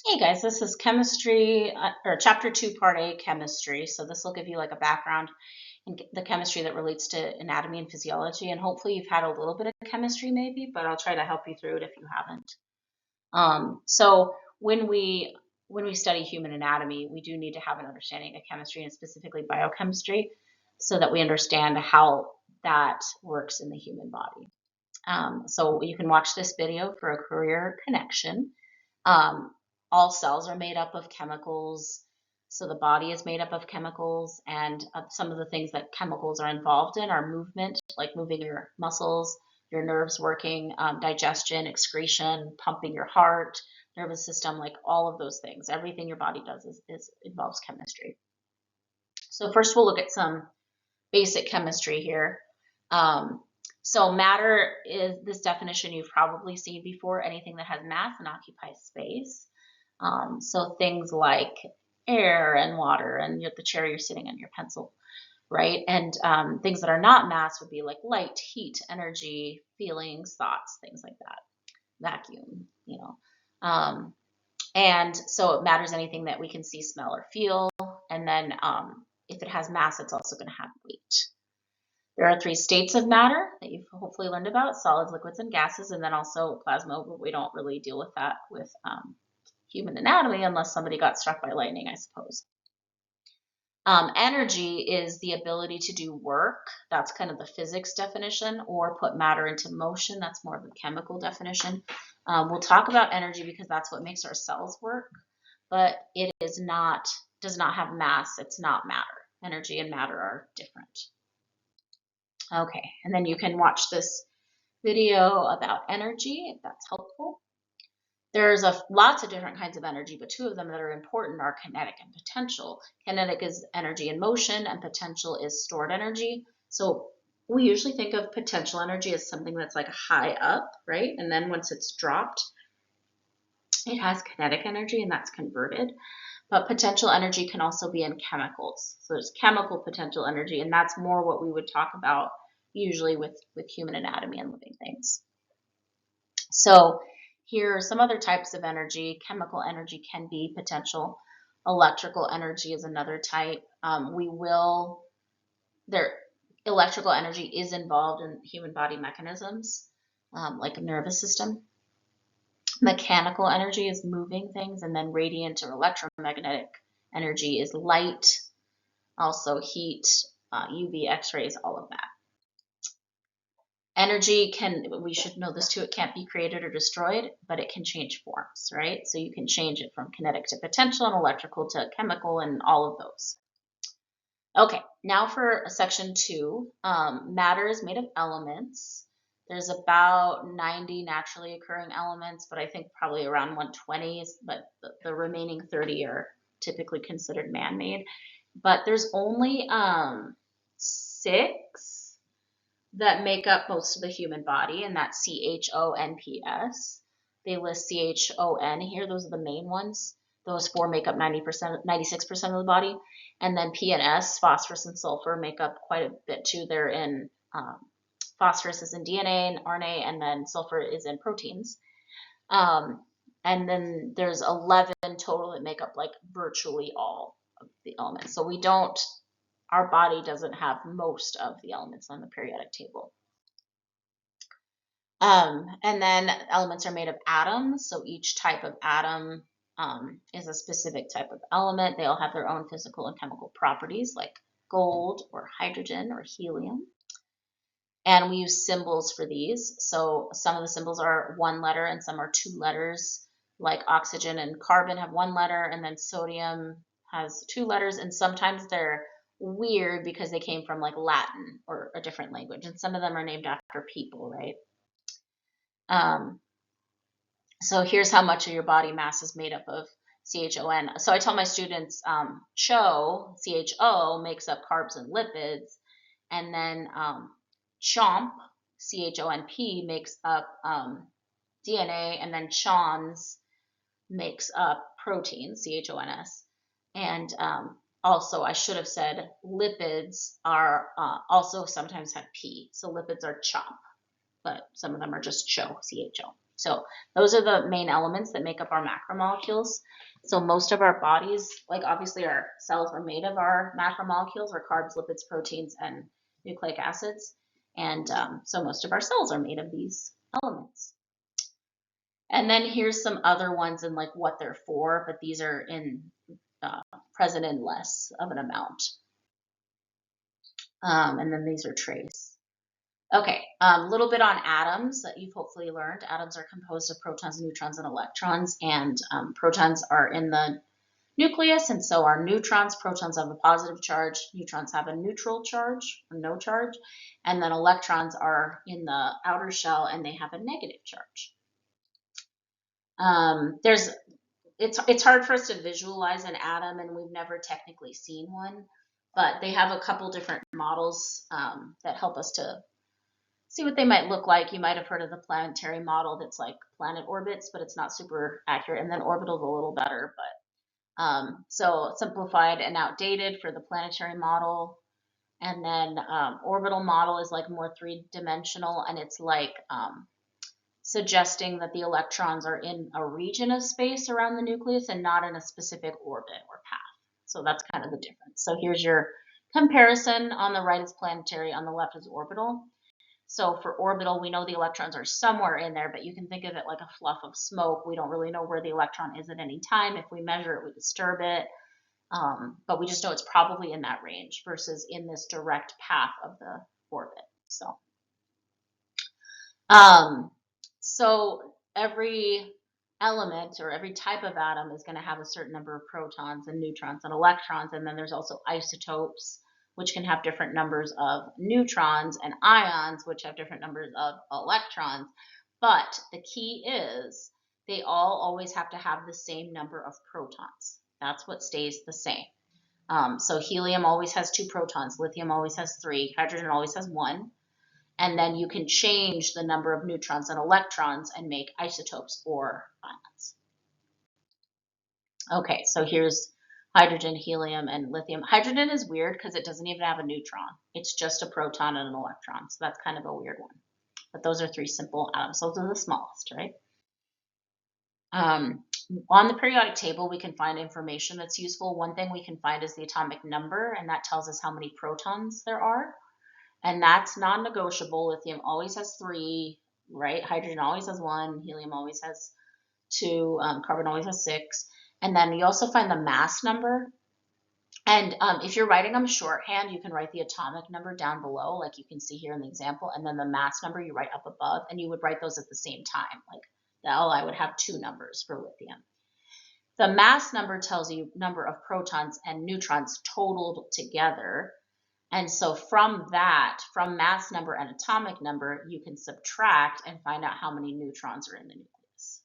Hey guys, this is chemistry or chapter 2, part A, chemistry. So this will give you like a background in the chemistry that relates to anatomy and physiology. And hopefully you've had a little bit of chemistry maybe, but I'll try to help you through it if you haven't. So when we study human anatomy, we do need to have an understanding of chemistry and specifically biochemistry so that we understand how that works in the human body. So you can watch this video for a career connection. Um, all cells are made up of chemicals. So the body is made up of chemicals, and some of the things that chemicals are involved in are movement, like moving your muscles, your nerves working, digestion, excretion, pumping your heart, nervous system, like all of those things. Everything your body does involves chemistry. So first we'll look at some basic chemistry here. So matter is this definition you've probably seen before, anything that has mass and occupies space. So things like air and water and the chair you're sitting in, your pencil, right? And things that are not mass would be like light, heat, energy, feelings, thoughts, things like that. Vacuum. And so it matters anything that we can see, smell, or feel. And then if it has mass, it's also going to have weight. There are 3 states of matter that you've hopefully learned about: solids, liquids, and gases, and then also plasma, but we don't really deal with that with human anatomy unless somebody got struck by lightning, I suppose. Energy is the ability to do work. That's kind of the physics definition, or put matter into motion. That's more of a chemical definition. We'll talk about energy because that's what makes our cells work, but it does not have mass. It's not matter. Energy and matter are different. Okay, and then you can watch this video about energy if that's helpful. There's lots of different kinds of energy, but 2 of them that are important are kinetic and potential. Kinetic is energy in motion, and potential is stored energy. So we usually think of potential energy as something that's like high up, right? And then once it's dropped, it has kinetic energy, and that's converted. But potential energy can also be in chemicals. So there's chemical potential energy, and that's more what we would talk about usually with human anatomy and living things. So here are some other types of energy. Chemical energy can be potential. Electrical energy is another type. Electrical energy is involved in human body mechanisms, like a nervous system. Mechanical energy is moving things, and then radiant or electromagnetic energy is light, also heat, UV, X-rays, all of that. Energy we should know this too, it can't be created or destroyed, but it can change forms, right? So you can change it from kinetic to potential and electrical to chemical and all of those. Okay, now for section 2, matter is made of elements. There's about 90 naturally occurring elements, but I think probably around 120, but the remaining 30 are typically considered man-made. But there's only 6 that make up most of the human body, and that's CHONPS. They list CHON here. Those are the main ones. Those 4 make up 90%, 96% of the body. And then P and S, phosphorus and sulfur, make up quite a bit too. They're in, phosphorus is in DNA and RNA, and then sulfur is in proteins. And then there's 11 total that make up like virtually all of the elements. So our body doesn't have most of the elements on the periodic table. And then elements are made of atoms. So each type of atom is a specific type of element. They all have their own physical and chemical properties, like gold or hydrogen or helium. And we use symbols for these. So some of the symbols are 1 letter and some are 2 letters, like oxygen and carbon have 1 letter, and then sodium has 2 letters. And sometimes they're weird because they came from like Latin or a different language. And some of them are named after people, right? So here's how much of your body mass is made up of CHON. So I tell my students, CHO makes up carbs and lipids, and then CHOMP, CHONP makes up DNA, and then CHONS makes up proteins, CHONS. And also, I should have said lipids are also sometimes have P. So lipids are CHOP, but some of them are just CHO, CHO. So those are the main elements that make up our macromolecules. So most of our bodies, like obviously our cells are made of our macromolecules, or carbs, lipids, proteins, and nucleic acids. And so most of our cells are made of these elements. And then here's some other ones and like what they're for, but these are in present in less of an amount. And then these are trace. Okay, a little bit on atoms that you've hopefully learned. Atoms are composed of protons, neutrons, and electrons, and protons are in the nucleus, and so are neutrons. Protons have a positive charge, neutrons have a neutral charge, or no charge, and then electrons are in the outer shell, and they have a negative charge. It's hard for us to visualize an atom, and we've never technically seen one, but they have a couple different models that help us to see what they might look like. You might have heard of the planetary model that's like planet orbits, but it's not super accurate. And then orbital's a little better, but so simplified and outdated for the planetary model. And then orbital model is like more three-dimensional, and it's like suggesting that the electrons are in a region of space around the nucleus and not in a specific orbit or path. So that's kind of the difference. So here's your comparison. On the right is planetary, on the left is orbital. So for orbital, we know the electrons are somewhere in there, but you can think of it like a fluff of smoke. We don't really know where the electron is at any time. If we measure it, we disturb it. But we just know it's probably in that range versus in this direct path of the orbit. So every element or every type of atom is going to have a certain number of protons and neutrons and electrons, and then there's also isotopes, which can have different numbers of neutrons, and ions, which have different numbers of electrons. But the key is they all always have to have the same number of protons. That's what stays the same. So helium always has 2 protons, lithium always has 3, hydrogen always has 1. And then you can change the number of neutrons and electrons and make isotopes or ions. Okay, so here's hydrogen, helium, and lithium. Hydrogen is weird because it doesn't even have a neutron. It's just a proton and an electron. So that's kind of a weird one. But those are 3 simple atoms. Those are the smallest, right? On the periodic table, we can find information that's useful. One thing we can find is the atomic number, and that tells us how many protons there are. And that's non-negotiable. Lithium always has 3, right? Hydrogen always has 1. Helium always has 2. Carbon always has 6. And then you also find the mass number. And if you're writing them shorthand, you can write the atomic number down below, like you can see here in the example. And then the mass number you write up above, and you would write those at the same time. Like the Li would have 2 numbers for lithium. The mass number tells you number of protons and neutrons totaled together. And so from that, from mass number and atomic number, you can subtract and find out how many neutrons are in the nucleus.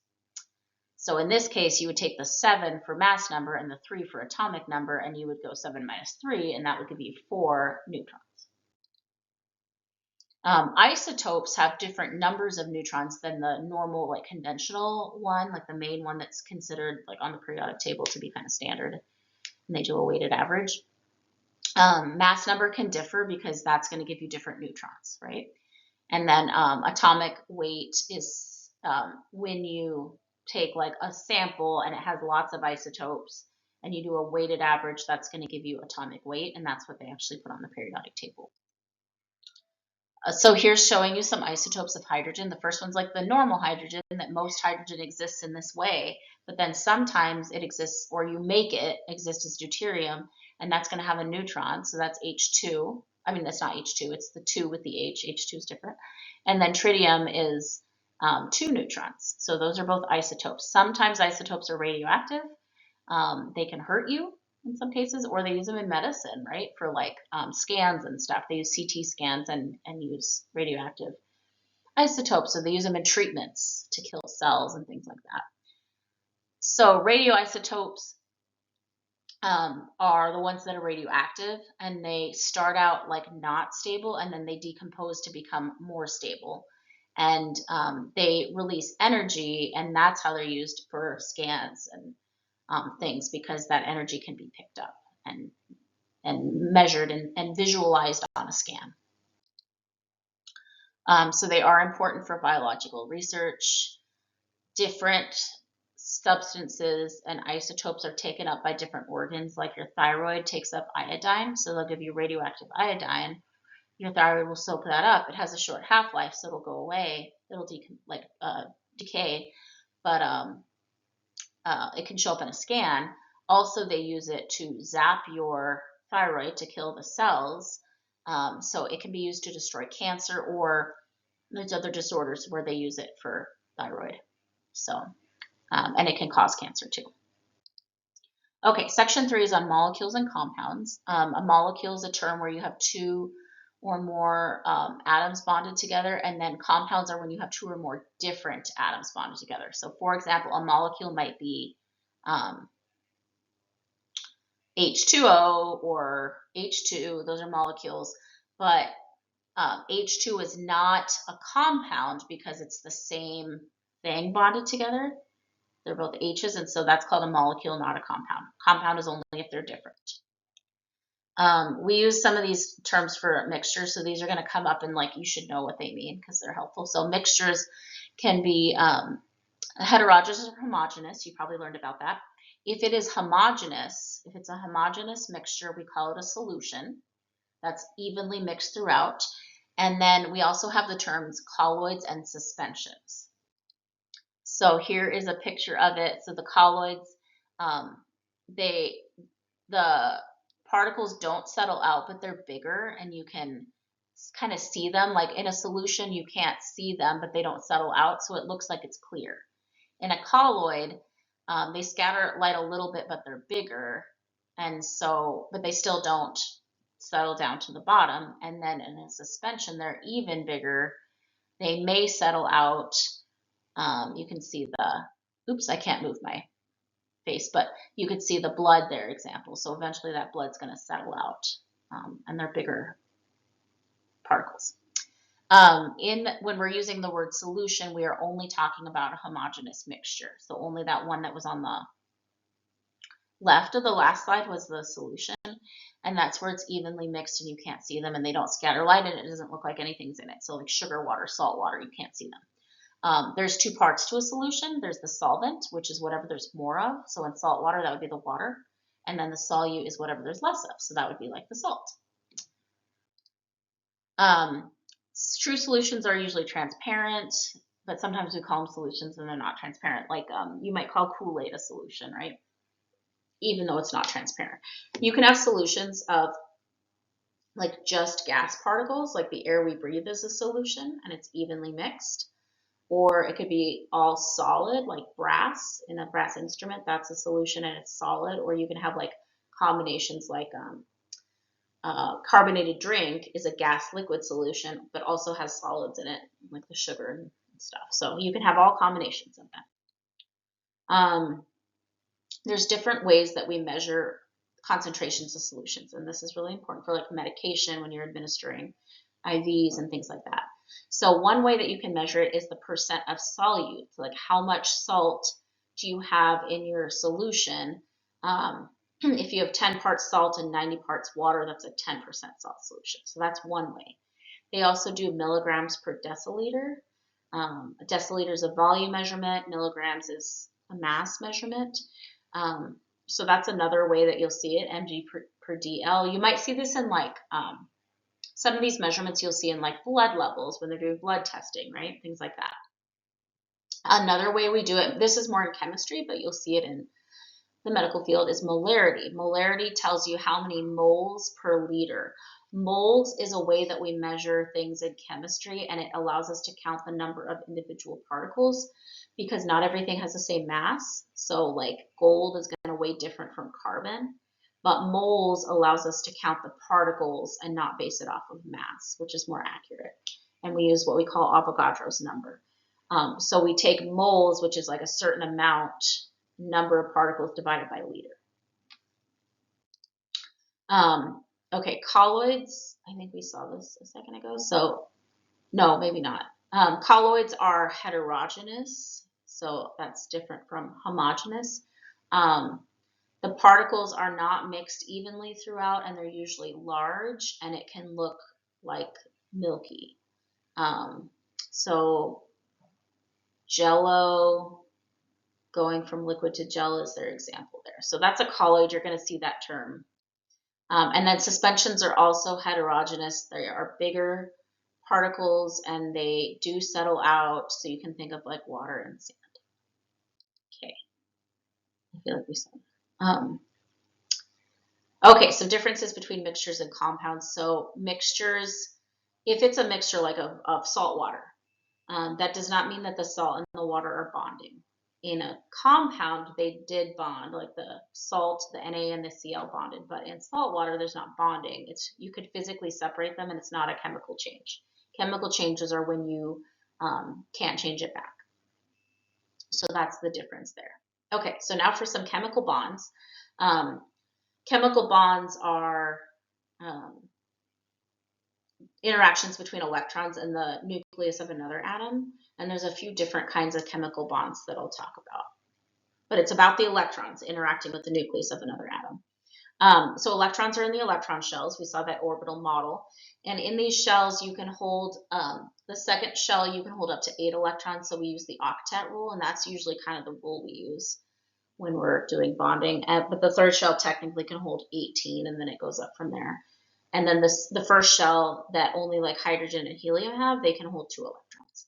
So in this case, you would take the 7 for mass number and the 3 for atomic number, and you would go 7 minus 3, and that would give you 4 neutrons. Isotopes have different numbers of neutrons than the normal, like conventional one, like the main one that's considered like on the periodic table to be kind of standard, and they do a weighted average. Mass number can differ because that's going to give you different neutrons, right? And then atomic weight is when you take like a sample and it has lots of isotopes and you do a weighted average, that's going to give you atomic weight, and that's what they actually put on the periodic table. So here's showing you some isotopes of hydrogen. The first one's like the normal hydrogen, that most hydrogen exists in this way, but then sometimes it exists, or you make it exist as deuterium, and that's going to have a neutron, so that's H2. I mean, that's not H2, it's the 2 with the H. H2 is different. And then tritium is 2 neutrons. So those are both isotopes. Sometimes isotopes are radioactive. They can hurt you in some cases, or they use them in medicine, right? For like scans and stuff. They use CT scans and use radioactive isotopes. So they use them in treatments to kill cells and things like that. So radioisotopes are the ones that are radioactive, and they start out like not stable, and then they decompose to become more stable. And they release energy, and that's how they're used for scans and things, because that energy can be picked up and measured and visualized on a scan. So they are important for biological research. different substances and isotopes are taken up by different organs, like your thyroid takes up iodine, so they'll give you radioactive iodine. Your thyroid will soak that up. It has a short half-life, so it'll go away. It'll decay, but it can show up in a scan. Also, they use it to zap your thyroid to kill the cells. So it can be used to destroy cancer, or there's other disorders where they use it for thyroid. So, and it can cause cancer too. Okay, section 3 is on molecules and compounds. A molecule is a term where you have two or more atoms bonded together, and then compounds are when you have two or more different atoms bonded together. So, for example, a molecule might be H2O or H2, those are molecules, but H2 is not a compound because it's the same thing bonded together. They're both H's, and so that's called a molecule, not a compound. Compound is only if they're different. We use some of these terms for mixtures, so these are going to come up and like you should know what they mean because they're helpful. So mixtures can be heterogeneous or homogeneous. You probably learned about that. If it is homogeneous, if it's a homogeneous mixture, we call it a solution. That's evenly mixed throughout. And then we also have the terms colloids and suspensions. So here is a picture of it. So the colloids, the particles don't settle out, but they're bigger and you can kind of see them. Like in a solution, you can't see them, but they don't settle out, so it looks like it's clear. In a colloid, they scatter light a little bit, but they're bigger, and so, but they still don't settle down to the bottom. And then in a suspension, they're even bigger. They may settle out. You can see oops, I can't move my face, but you could see the blood there, example. So eventually that blood's going to settle out, and they're bigger particles. When we're using the word solution, we are only talking about a homogeneous mixture. So only that one that was on the left of the last slide was the solution, and that's where it's evenly mixed and you can't see them and they don't scatter light and it doesn't look like anything's in it. So like sugar water, salt water, you can't see them. There's two parts to a solution. There's the solvent, which is whatever there's more of. So in salt water, that would be the water. And then the solute is whatever there's less of. So that would be like the salt. True solutions are usually transparent, but sometimes we call them solutions and they're not transparent. Like you might call Kool-Aid a solution, right? Even though it's not transparent. You can have solutions of like just gas particles, like the air we breathe is a solution and it's evenly mixed. Or it could be all solid, like brass in a brass instrument, that's a solution and it's solid. Or you can have like combinations like carbonated drink is a gas liquid solution, but also has solids in it, like the sugar and stuff. So you can have all combinations of that. There's different ways that we measure concentrations of solutions, and this is really important for like medication when you're administering IVs and things like that. So one way that you can measure it is the percent of solute, so like how much salt do you have in your solution. If you have 10 parts salt and 90 parts water, that's a 10% salt solution. So that's one way. They also do milligrams per deciliter. A deciliter is a volume measurement. Milligrams is a mass measurement. So that's another way that you'll see it, mg per dl. You might see this in like some of these measurements you'll see in like blood levels when they're doing blood testing, right? Things like that. Another way we do it, this is more in chemistry, but you'll see it in the medical field, is molarity. Molarity tells you how many moles per liter. Moles is a way that we measure things in chemistry, and it allows us to count the number of individual particles because not everything has the same mass. So like gold is going to weigh different from carbon, but moles allows us to count the particles and not base it off of mass, which is more accurate. And we use what we call Avogadro's number. So we take moles, which is like a certain amount, number of particles divided by liter. Okay, colloids, I think we saw this a second ago. So no, maybe not. Colloids are heterogeneous, so that's different from homogeneous. The particles are not mixed evenly throughout, and they're usually large, and it can look like milky. So Jello, going from liquid to gel is their example there. So that's a colloid, you're going to see that term. And then suspensions are also heterogeneous. They are bigger particles and they do settle out. So you can think of like water and sand. Okay. I feel like we said. Okay, so differences between mixtures and compounds. So mixtures, if it's a mixture like of salt water, that does not mean that the salt and the water are bonding. In a compound, they did bond, like the salt, the Na and the Cl bonded, but in salt water, there's not bonding. You could physically separate them and it's not a chemical change. Chemical changes are when you can't change it back. So that's the difference there. Okay, so now for some chemical bonds. Chemical bonds are interactions between electrons and the nucleus of another atom. And there's a few different kinds of chemical bonds that I'll talk about. But it's about the electrons interacting with the nucleus of another atom. So electrons are in the electron shells. We saw that orbital model. And in these shells, you can hold, the second shell, you can hold up to 8 electrons. So we use the octet rule, and that's usually kind of the rule we use when we're doing bonding. But the third shell technically can hold 18, and then it goes up from there. And then the first shell that only like hydrogen and helium have, they can hold 2 electrons.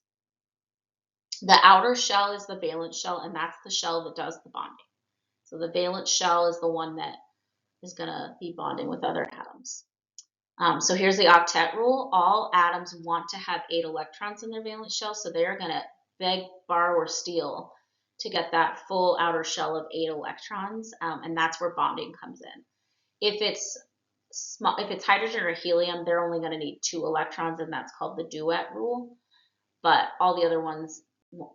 The outer shell is the valence shell, and that's the shell that does the bonding. So the valence shell is the one that is going to be bonding with other atoms. So here's the octet rule. All atoms want to have 8 electrons in their valence shell, so they're going to beg, borrow, or steal to get that full outer shell of 8 electrons, and that's where bonding comes in. If it's hydrogen or helium, they're only going to need 2 electrons, and that's called the duet rule. But all the other ones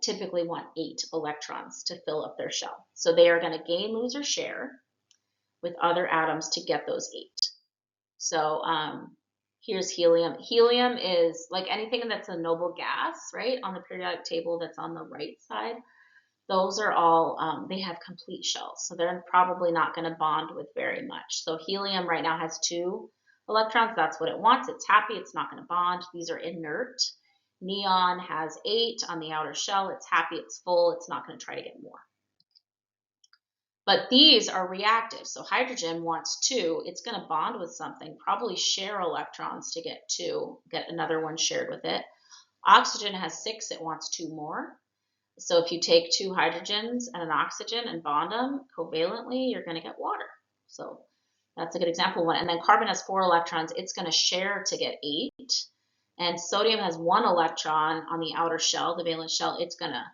typically want 8 electrons to fill up their shell. So they are going to gain, lose, or share with other atoms to get those 8. So here's helium. Helium is like anything that's a noble gas, right, on the periodic table that's on the right side. Those are all, they have complete shells, so they're probably not going to bond with very much. So helium right now has 2 electrons. That's what it wants. It's happy. It's not going to bond. These are inert. Neon has 8 on the outer shell. It's happy. It's full. It's not going to try to get more. But these are reactive. So hydrogen wants 2. It's going to bond with something, probably share electrons to get 2, get another one shared with it. Oxygen has 6. It wants 2 more. So if you take 2 hydrogens and an oxygen and bond them covalently, you're going to get water. So that's a good example of one. And then carbon has 4 electrons. It's going to share to get 8. And sodium has 1 electron on the outer shell, the valence shell. It's going to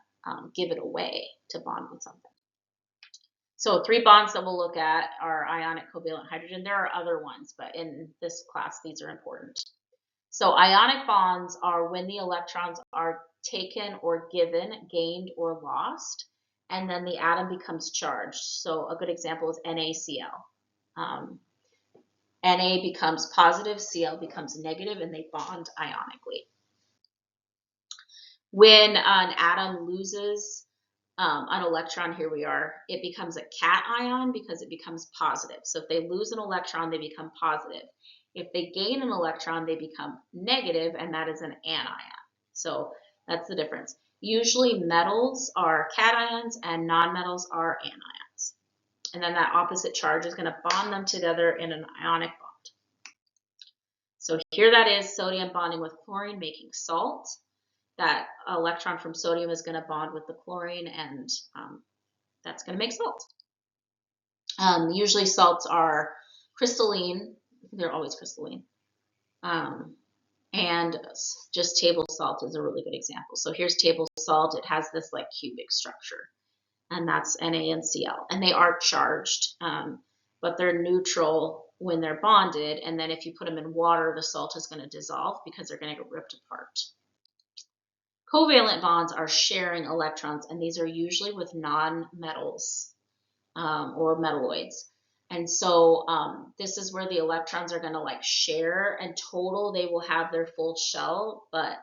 give it away to bond with something. So 3 bonds that we'll look at are ionic, covalent, hydrogen. There are other ones, but in this class, these are important. So ionic bonds are when the electrons are taken or given, gained or lost, and then the atom becomes charged. So a good example is NaCl. Na becomes positive, Cl becomes negative, and they bond ionically. When an atom loses an electron, here we are, it becomes a cation because it becomes positive. So if they lose an electron, they become positive. If they gain an electron, they become negative, and that is an anion. So that's the difference. Usually metals are cations and nonmetals are anions. And then that opposite charge is going to bond them together in an ionic bond. So here that is sodium bonding with chlorine, making salt. That electron from sodium is going to bond with the chlorine, and that's going to make salt. Usually salts are crystalline. They're always crystalline. And just table salt is a really good example. So here's table salt. It has this like cubic structure, and that's Na and Cl. And they are charged, but they're neutral when they're bonded. And then if you put them in water, the salt is going to dissolve because they're going to get ripped apart. Covalent bonds are sharing electrons, and these are usually with non-metals or metalloids. And so this is where the electrons are going to like share, and total they will have their full shell, but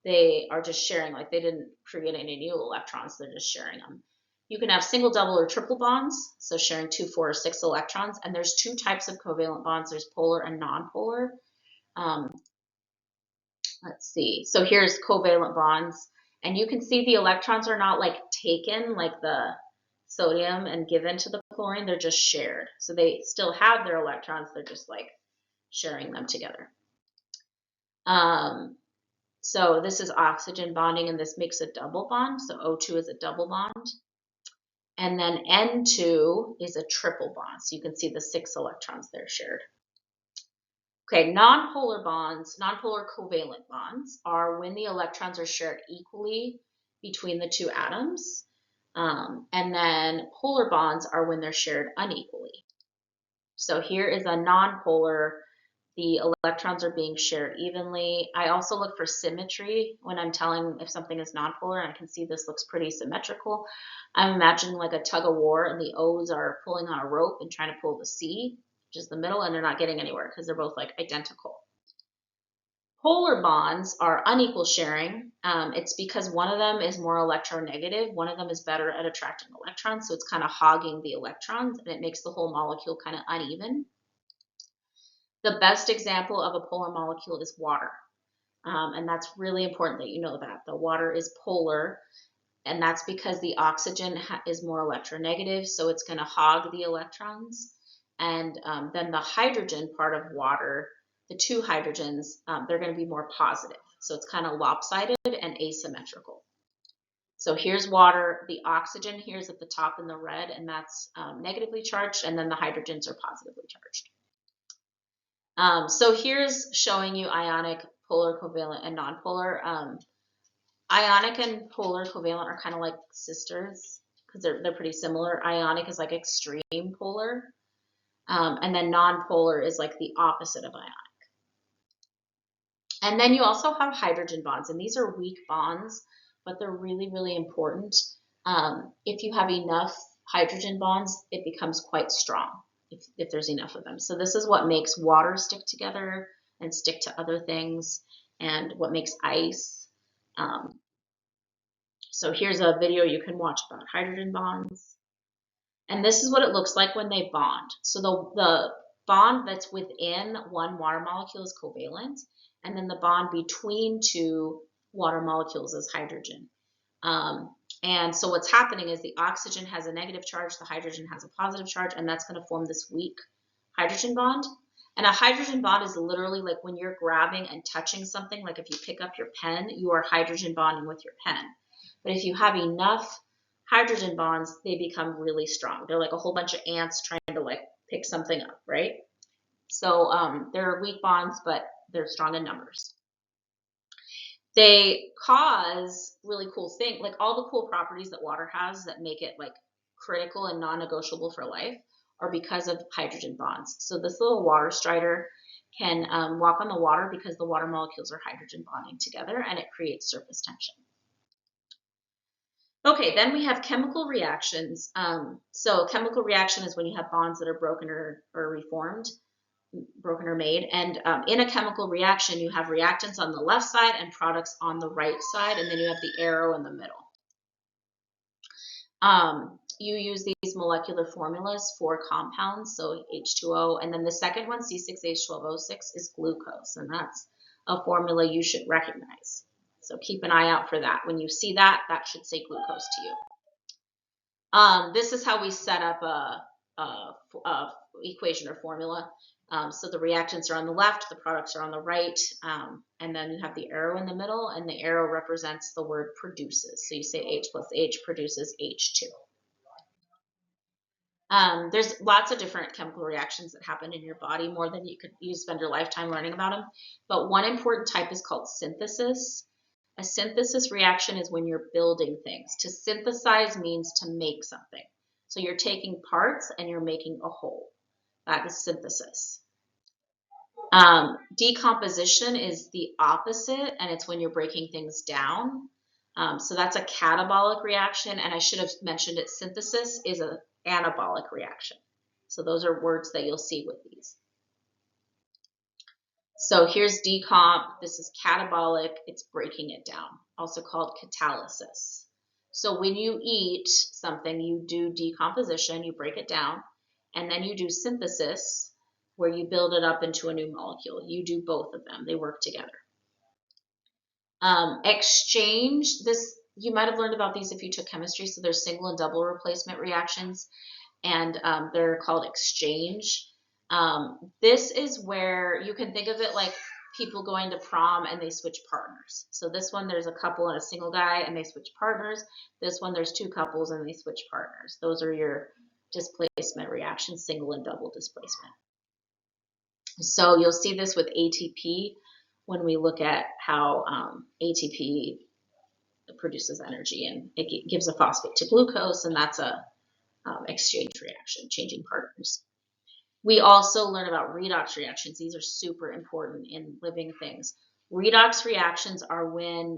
they are just sharing, like they didn't create any new electrons, they're just sharing them. You can have single, double, or triple bonds, so sharing 2, 4, or 6 electrons. And there's 2 types of covalent bonds. There's polar and non-polar. Let's see. So here's covalent bonds, and you can see the electrons are not like taken, like the sodium and given to the chlorine, they're just shared. So they still have their electrons, they're just like sharing them together. So this is oxygen bonding, and this makes a double bond. So O2 is a double bond. And then N2 is a triple bond. So you can see the 6 electrons there shared. Okay, nonpolar bonds, nonpolar covalent bonds are when the electrons are shared equally between the 2 atoms. And then polar bonds are when they're shared unequally. So here is a nonpolar. The electrons are being shared evenly. I also look for symmetry when I'm telling if something is nonpolar. I can see this looks pretty symmetrical. I'm imagining like a tug of war, and the O's are pulling on a rope and trying to pull the C, which is the middle, and they're not getting anywhere because they're both like identical. Polar bonds are unequal sharing. It's because one of them is more electronegative. One of them is better at attracting electrons, so it's kind of hogging the electrons, and it makes the whole molecule kind of uneven. The best example of a polar molecule is water. And that's really important that you know that. The water is polar, and that's because the oxygen is more electronegative, so it's going to hog the electrons. And then the hydrogen part of water, the 2 hydrogens, they're going to be more positive. So it's kind of lopsided and asymmetrical. So here's water. The oxygen here is at the top in the red, and that's negatively charged, and then the hydrogens are positively charged. So here's showing you ionic, polar, covalent, and nonpolar. Ionic and polar covalent are kind of like sisters because they're pretty similar. Ionic is like extreme polar, and then nonpolar is like the opposite of ionic. And then you also have hydrogen bonds, and these are weak bonds, but they're really, really important. If you have enough hydrogen bonds, it becomes quite strong if there's enough of them. So this is what makes water stick together and stick to other things, and what makes ice. So here's a video you can watch about hydrogen bonds. And this is what it looks like when they bond. So the bond that's within one water molecule is covalent, and then the bond between 2 water molecules is hydrogen. And so what's happening is the oxygen has a negative charge, the hydrogen has a positive charge, and that's going to form this weak hydrogen bond. And a hydrogen bond is literally like when you're grabbing and touching something, like if you pick up your pen, you are hydrogen bonding with your pen. But if you have enough hydrogen bonds, they become really strong. They're like a whole bunch of ants trying to like pick something up, right? So they're weak bonds, but they're strong in numbers. They cause really cool things, like all the cool properties that water has that make it like critical and non-negotiable for life are because of hydrogen bonds. So this little water strider can walk on the water because the water molecules are hydrogen bonding together, and it creates surface tension. Okay, then we have chemical reactions. So chemical reaction is when you have bonds that are broken or reformed. Broken or made. And in a chemical reaction, you have reactants on the left side and products on the right side, and then you have the arrow in the middle. You use these molecular formulas for compounds, so H2O, and then the second one, C6H12O6, is glucose, and that's a formula you should recognize. So keep an eye out for that. When you see that, that should say glucose to you. This is how we set up a equation or formula. So the reactants are on the left, the products are on the right, and then you have the arrow in the middle, and the arrow represents the word produces. So you say H plus H produces H2. There's lots of different chemical reactions that happen in your body, more than you spend your lifetime learning about them. But one important type is called synthesis. A synthesis reaction is when you're building things. To synthesize means to make something. So you're taking parts and you're making a whole. That is synthesis. Decomposition is the opposite, and it's when you're breaking things down. So that's a catabolic reaction, and I should have mentioned it. Synthesis is an anabolic reaction. So those are words that you'll see with these. So here's decomp. This is catabolic. It's breaking it down, also called catalysis. So when you eat something, you do decomposition, you break it down, and then you do synthesis, where you build it up into a new molecule. You do both of them. They work together. Exchange, this You might have learned about these if you took chemistry. So there's single and double replacement reactions, and they're called exchange. This is where you can think of it like people going to prom and they switch partners. So this one, there's a couple and a single guy and they switch partners. This one, there's two couples and they switch partners. Those are your displacement reactions, single and double displacement. So you'll see this with ATP when we look at how ATP produces energy, and it gives a phosphate to glucose, and that's a exchange reaction, changing partners. We also learn about redox reactions. These are super important in living things. Redox reactions are when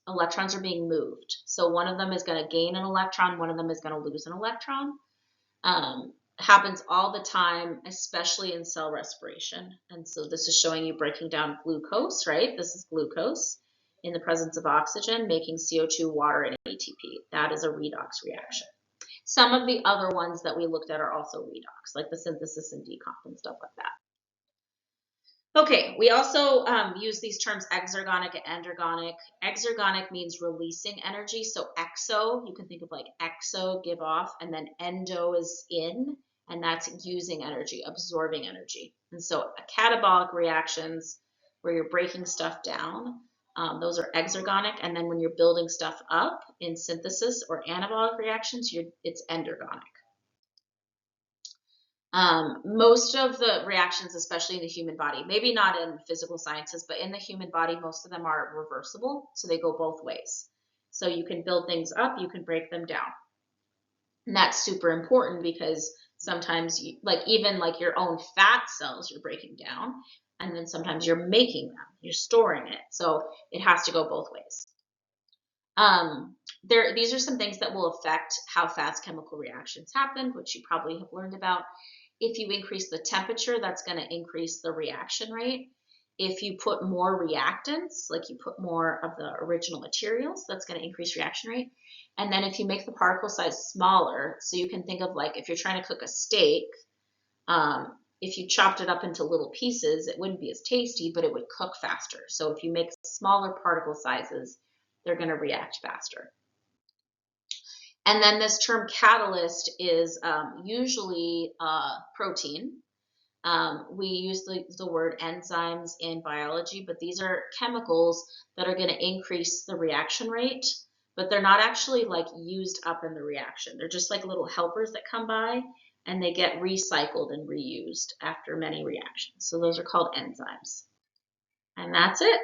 electrons are being moved. So one of them is going to gain an electron, one of them is going to lose an electron. Happens all the time, especially in cell respiration. And so this is showing you breaking down glucose, right? This is glucose in the presence of oxygen, making CO2, water, and ATP. That is a redox reaction. Some of the other ones that we looked at are also redox, like the synthesis and decomp and stuff like that. Okay, we also use these terms exergonic and endergonic. Exergonic means releasing energy. So exo, you can think of like exo, give off, and then endo is in, and that's using energy, absorbing energy. And so catabolic reactions, where you're breaking stuff down, those are exergonic. And then when you're building stuff up in synthesis or anabolic reactions, it's endergonic. Most of the reactions, especially in the human body, maybe not in physical sciences, but in the human body, most of them are reversible. So they go both ways. So you can build things up, you can break them down. And that's super important because sometimes, even your own fat cells, you're breaking down, and then sometimes you're making them, you're storing it. So it has to go both ways. These are some things that will affect how fast chemical reactions happen, which you probably have learned about. If you increase the temperature, that's going to increase the reaction rate. If you put more reactants, like you put more of the original materials, that's going to increase reaction rate. And then if you make the particle size smaller, so you can think of if you're trying to cook a steak, if you chopped it up into little pieces, it wouldn't be as tasty, but it would cook faster. So if you make smaller particle sizes, they're going to react faster. And then this term catalyst is usually protein. We use the word enzymes in biology, but these are chemicals that are going to increase the reaction rate, but they're not actually used up in the reaction. They're just like little helpers that come by, and they get recycled and reused after many reactions. So those are called enzymes. And that's it.